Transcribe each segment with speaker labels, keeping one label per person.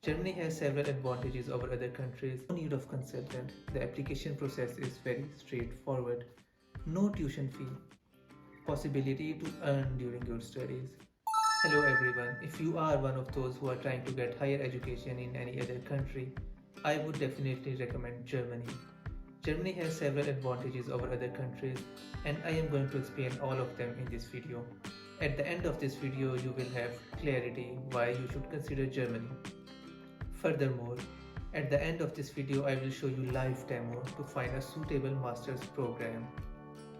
Speaker 1: Germany has several advantages over other countries. No need of consultant. The application process is very straightforward. No tuition fee. Possibility to earn during your studies. Hello everyone. If you are one of those who are trying to get higher education in any other country, I would definitely recommend Germany. Germany has several advantages over other countries, and I am going to explain all of them in this video. At the end of this video, you will have clarity why you should consider Germany. Furthermore, at the end of this video, I will show you live demo to find a suitable master's program.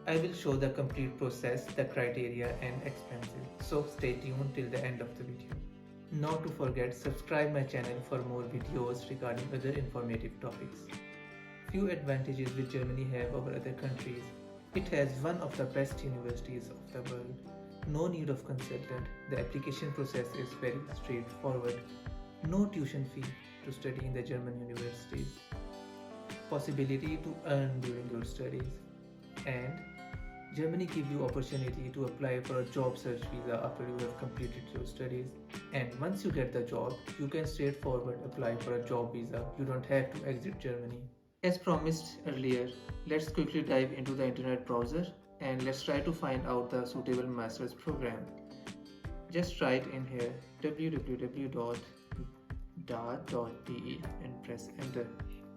Speaker 1: I will show the complete process, the criteria and expenses. So stay tuned till the end of the video. Not to forget, subscribe my channel for more videos regarding other informative topics. Few advantages which Germany have over other countries. It has one of the best universities of the world. No need of consultant. The application process is very straightforward. No tuition fee to study in the German universities. Possibility to earn during your studies. And Germany gives you opportunity to apply for a job search visa after you have completed your studies. And once you get the job, you can straightforward apply for a job visa. You don't have to exit Germany. As promised earlier, let's quickly dive into the internet browser and let's try to find out the suitable master's program. Just write in here www.dart.de and press enter.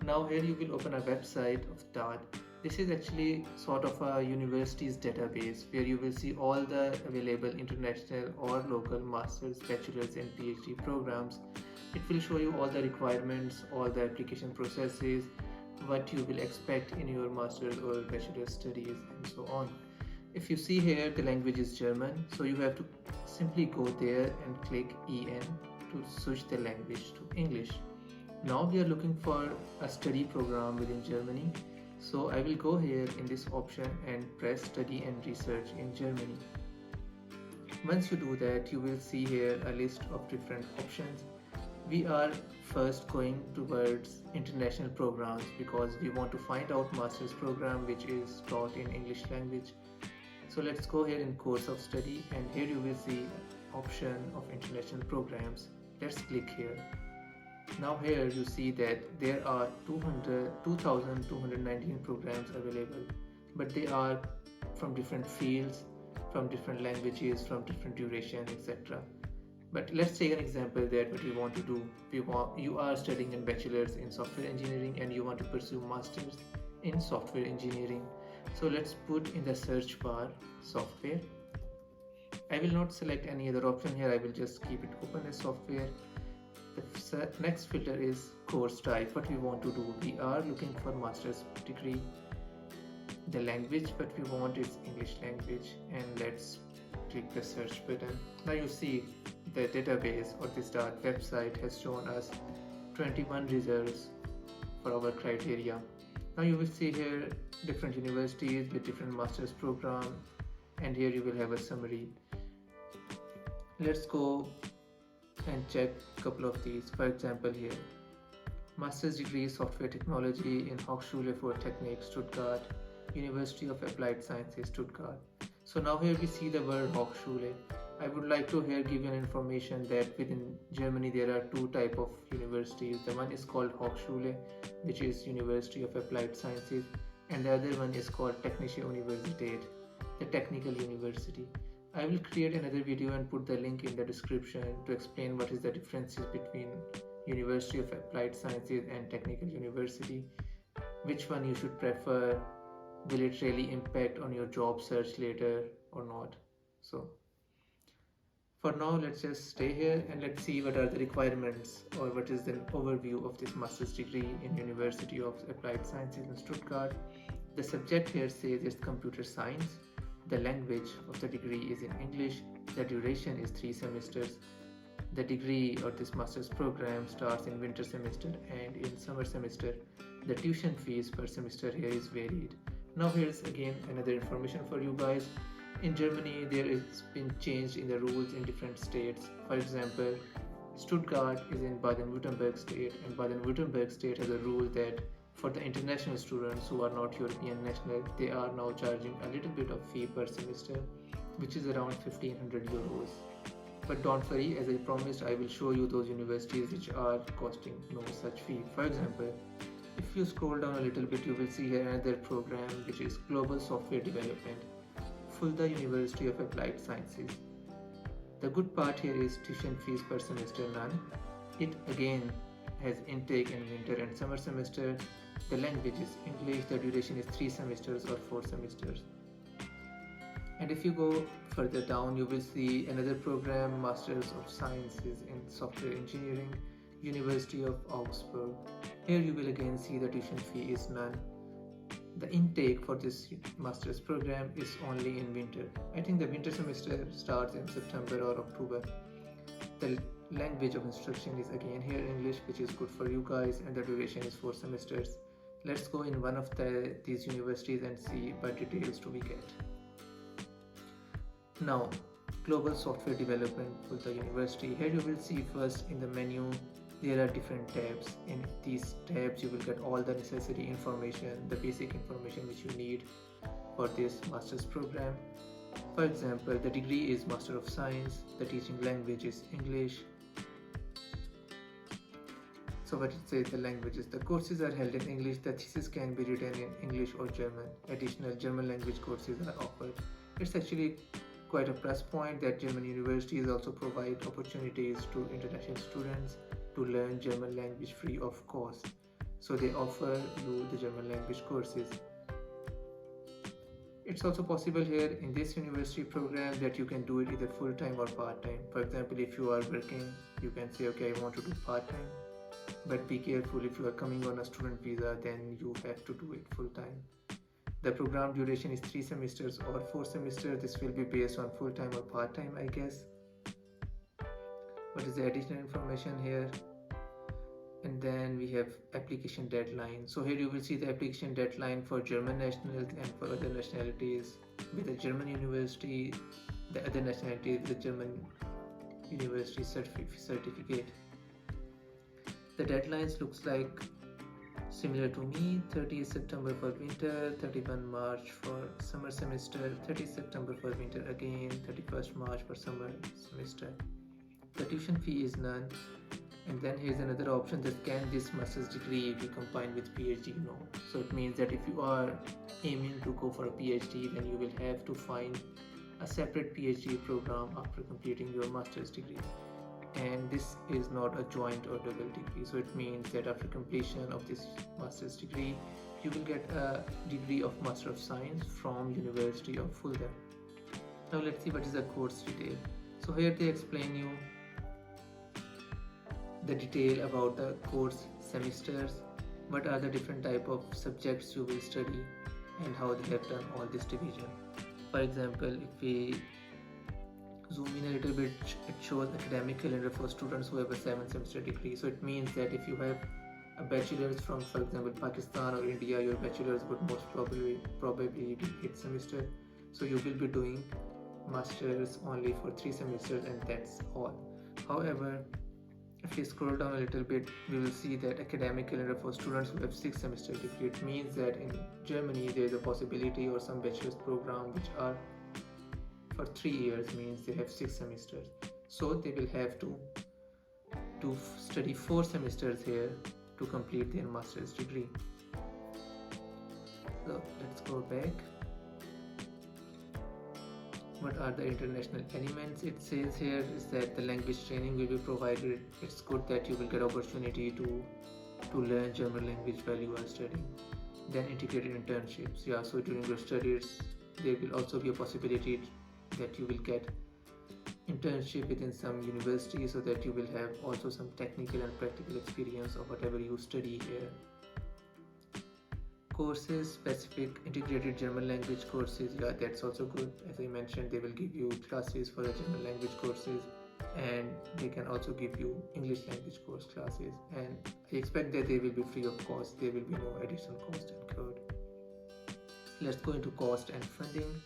Speaker 1: Now here you will open a website of Dart. This is actually sort of a university's database where you will see all the available international or local master's, bachelor's and PhD programs. It will show you all the requirements, all the application processes, what you will expect in your master's or bachelor's studies and so on. If you see here, the language is German, so you have to simply go there and click EN to switch the language to English. Now we are looking for a study program within Germany, so I will go here in this option and press study and research in Germany. Once you do that, you will see here a list of different options. We are first going towards international programs because we want to find out master's program which is taught in English language. So let's go here in course of study, and here you will see option of international programs. Let's click here. Now here you see that there are 2,219 programs available, but they are from different fields, from different languages, from different duration, etc. But let's take an example that what we want to do. You are studying in bachelor's in software engineering and you want to pursue masters in software engineering. So let's put in the search bar software. I will not select any other option here. I will just keep it open as software. The next filter is course type. What we want to do, we are looking for master's degree. The language what we want is English language, and let's click the search button. Now you see the database or this Dart website has shown us 21 results for our criteria. Now you will see here different universities with different master's program, and here you will have a summary. Let's go and check a couple of these. For example, here master's degree software technology in Hochschule für Technik Stuttgart, University of Applied Sciences Stuttgart. So now here we see the word Hochschule. I would like to here give you an information that within Germany there are two type of universities. The one is called Hochschule, which is University of Applied Sciences, and the other one is called Technische Universität, the technical university. I will create another video and put the link in the description to explain what is the differences between University of Applied Sciences and Technical University, which one you should prefer, will it really impact on your job search later or not. So for now, let's just stay here and let's see what are the requirements or what is the overview of this master's degree in University of Applied Sciences in Stuttgart. The subject here says it's computer science. The language of the degree is in English. The duration is 3 semesters. The degree or this master's program starts in winter semester and in summer semester. The tuition fees per semester here is varied. Now here's again another information for you guys. In Germany, there has been change in the rules in different states. For example, Stuttgart is in Baden-Württemberg state, and Baden-Württemberg state has a rule that for the international students who are not European national, they are now charging a little bit of fee per semester, which is around 1500 euros. But don't worry, as I promised, I will show you those universities which are costing no such fee. For example, if you scroll down a little bit, you will see here another program which is Global Software Development, Fulda University of Applied Sciences. The good part here is tuition fees per semester none. It again has intake in winter and summer semester. The language is English. The duration is 3 semesters or 4 semesters. And if you go further down, you will see another program, Masters of Sciences in Software Engineering, University of Augsburg. Here you will again see the tuition fee is none. The intake for this master's program is only in winter. I think the winter semester starts in September or October. The language of instruction is again here English, which is good for you guys, and the duration is 4 semesters. Let's go in one of these universities and see what details do we get. Now, Global Software Development with the university. Here you will see first in the menu there are different tabs. In these tabs you will get all the necessary information, the basic information which you need for this master's program. For example, the degree is Master of Science, the teaching language is English. So what it says, the languages, the courses are held in English, the thesis can be written in English or German. Additional German language courses are offered. It's actually quite a plus point that German universities also provide opportunities to international students to learn German language free of cost. So they offer you the German language courses. It's also possible here in this university program that you can do it either full-time or part-time. For example, if you are working, you can say, okay, I want to do part-time. But be careful, if you are coming on a student visa, then you have to do it full-time. The program duration is 3 semesters or 4 semesters. This will be based on full-time or part-time, I guess. What is the additional information here? And then we have application deadline. So here you will see the application deadline for German nationals and for other nationalities. With the German university, the other nationality, the German university certificate. The deadlines looks like similar to me, 30 September for winter, 31 March for summer semester, 30 September for winter again, 31st March for summer semester. The tuition fee is none. And then here's another option, that can this master's degree be combined with PhD? No. So it means that if you are aiming to go for a PhD, then you will have to find a separate PhD program after completing your master's degree. And this is not a joint or double degree. So it means that after completion of this master's degree, you will get a degree of Master of Science from University of Fulda. Now let's see what is the course detail. So here they explain you the detail about the course semesters, what are the different type of subjects you will study, and how they have done all this division. For example, if we zoom in a little bit, it shows academic calendar for students who have a 7-semester degree. So it means that if you have a bachelor's from, for example, Pakistan or India, your bachelor's would most probably be 8 semester. So you will be doing masters only for 3 semesters, and that's all. However, if you scroll down a little bit, we will see that academic calendar for students who have 6-semester degree. It means that in Germany there is a possibility, or some bachelor's program which are for 3 years, means they have 6 semesters. So they will have to study 4 semesters here to complete their master's degree. So let's go back. What are the international elements? It says here is that the language training will be provided. It's good that you will get opportunity to learn German language while you are studying. Then integrated internships. Yeah, so during your studies there will also be a possibility that you will get internship within some university, so that you will have also some technical and practical experience of whatever you study here. Courses, specific integrated German language courses, yeah, that's also good. As I mentioned, they will give you classes for the German language courses, and they can also give you English language course classes, and I expect that they will be free of cost. There will be no additional cost incurred. Let's go into cost and funding.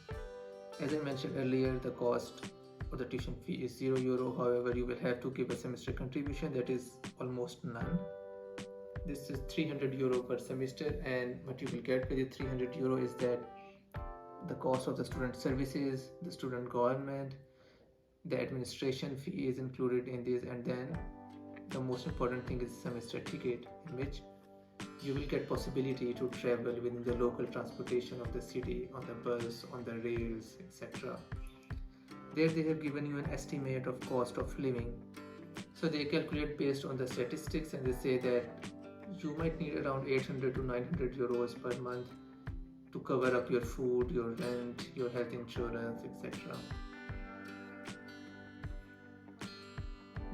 Speaker 1: As I mentioned earlier, the cost for the tuition fee is €0. However, you will have to give a semester contribution that is almost none. This is €300 per semester, and what you will get with the €300 is that the cost of the student services, the student government, The administration fee is included in this, and then the most important thing is semester ticket, in which you will get possibility to travel within the local transportation of the city, on the bus, on the rails, etc. There they have given you an estimate of cost of living. So they calculate based on the statistics, and they say that you might need around 800 to 900 euros per month to cover up your food, your rent, your health insurance, etc.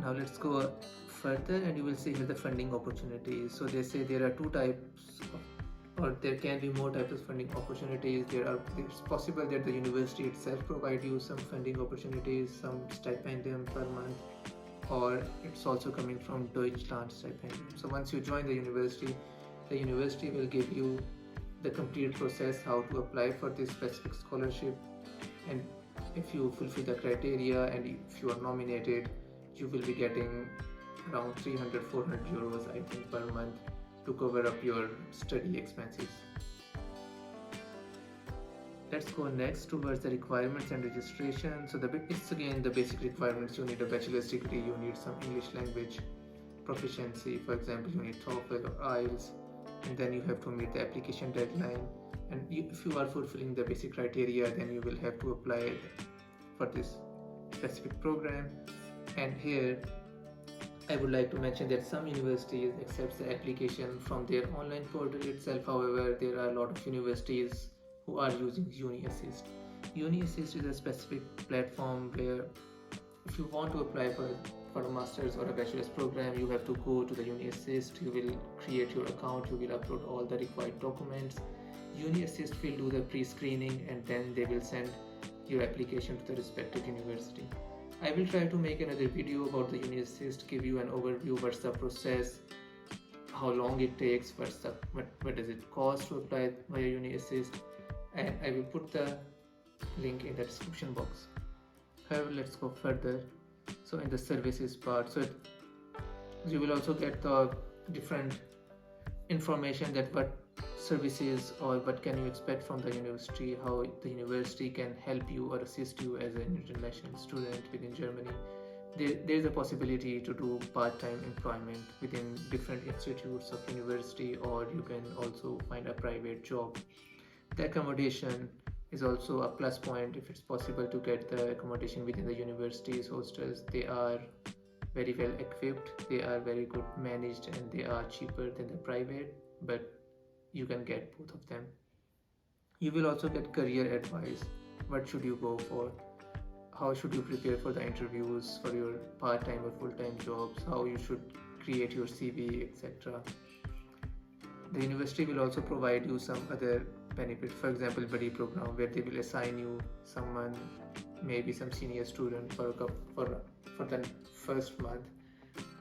Speaker 1: Now let's go further, and you will see here the funding opportunities. So they say there are two types or there can be more types of funding opportunities. It's possible that the university itself provide you some funding opportunities, some stipendium per month, or it's also coming from Deutschland stipendium. So once you join the university will give you the complete process how to apply for this specific scholarship, and if you fulfill the criteria and if you are nominated, you will be getting around 300-400 euros I think per month to cover up your study expenses. Let's go next towards the requirements and registration. So it's again the basic requirements. You need a bachelor's degree, you need some English language proficiency, for example you need TOEFL or IELTS, and then you have to meet the application deadline, and if you are fulfilling the basic criteria, then you will have to apply for this specific program. And here I would like to mention that some universities accept the application from their online portal itself. However, there are a lot of universities who are using UniAssist. UniAssist is a specific platform where if you want to apply for a master's or a bachelor's program, you have to go to the UniAssist, you will create your account, you will upload all the required documents. UniAssist will do the pre-screening, and then they will send your application to the respective university. I will try to make another video about the UniAssist, give you an overview, what's the process, how long it takes, what does it cost to apply via UniAssist, and I will put the link in the description box. However, let's go further. So in the services part, so you will also get the different information that what services or what can you expect from the university, how the university can help you or assist you as an international student within Germany. There is a possibility to do part-time employment within different institutes of university, or you can also find a private job. The accommodation is also a plus point if it's possible to get the accommodation within the university's hostels. They are very well equipped, they are very good managed, and they are cheaper than the private, but you can get both of them. You will also get career advice. What should you go for? How should you prepare for the interviews for your part-time or full-time jobs? How you should create your CV, etc. The university will also provide you some other benefits, for example buddy program, where they will assign you someone, maybe some senior student for the first month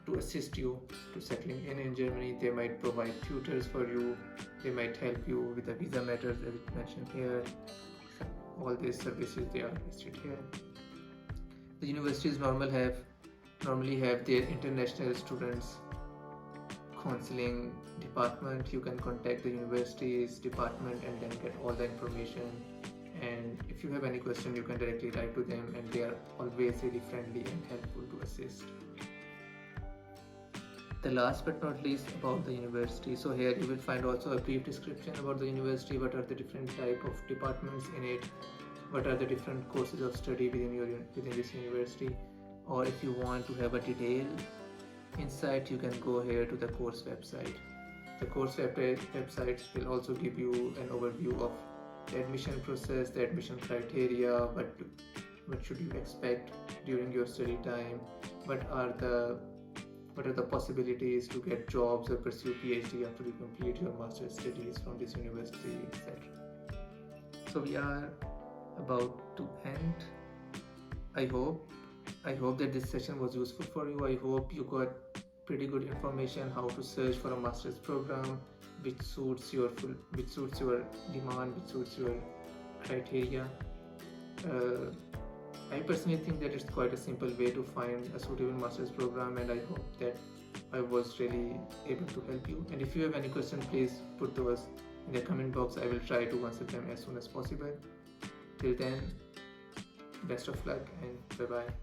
Speaker 1: to assist you to settling in Germany. They might provide tutors for you, they might help you with the visa matters as it mentioned here. All these services they are listed here. The universities normally have their international students counseling department. You can contact the university's department and then get all the information, and if you have any question you can directly write to them, and they are always really friendly and helpful to assist. The last but not least about the university. So here you will find also a brief description about the university, what are the different type of departments in it, what are the different courses of study within this university, or if you want to have a detailed insight you can go here to the course website. The course websites will also give you an overview of the admission process, the admission criteria, what should you expect during your study time, what are the possibilities to get jobs or pursue PhD after you complete your master's studies from this university, etc. So we are about to end. I hope that this session was useful for you. I hope you got pretty good information how to search for a master's program which suits your demand, which suits your criteria. I personally think that it's quite a simple way to find a suitable master's program, and I hope that I was really able to help you. And if you have any questions, please put those in the comment box. I will try to answer them as soon as possible. Till then, best of luck and bye bye.